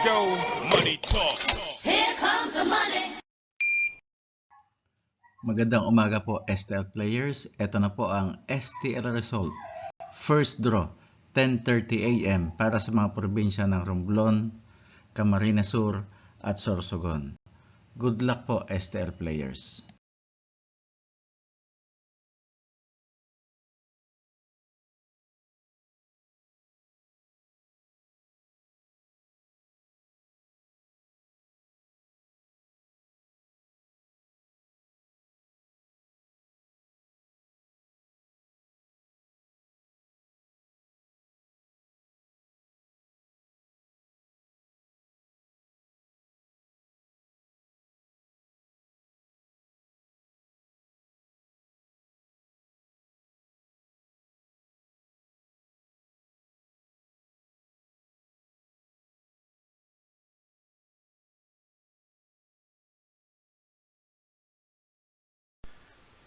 go, money talk. Here comes the money. Magandang umaga po STL players. Ito na po ang STL result. First draw, 10:30 AM para sa mga probinsya ng Romblon, Camarines Sur at Sorsogon. Good luck po STL players.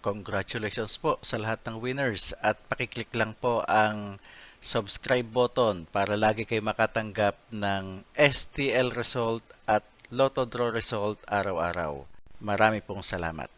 Congratulations po sa lahat ng winners at pakiclick lang po ang subscribe button para lagi kayo makatanggap ng STL result at Lotto Draw result araw-araw. Marami pong salamat.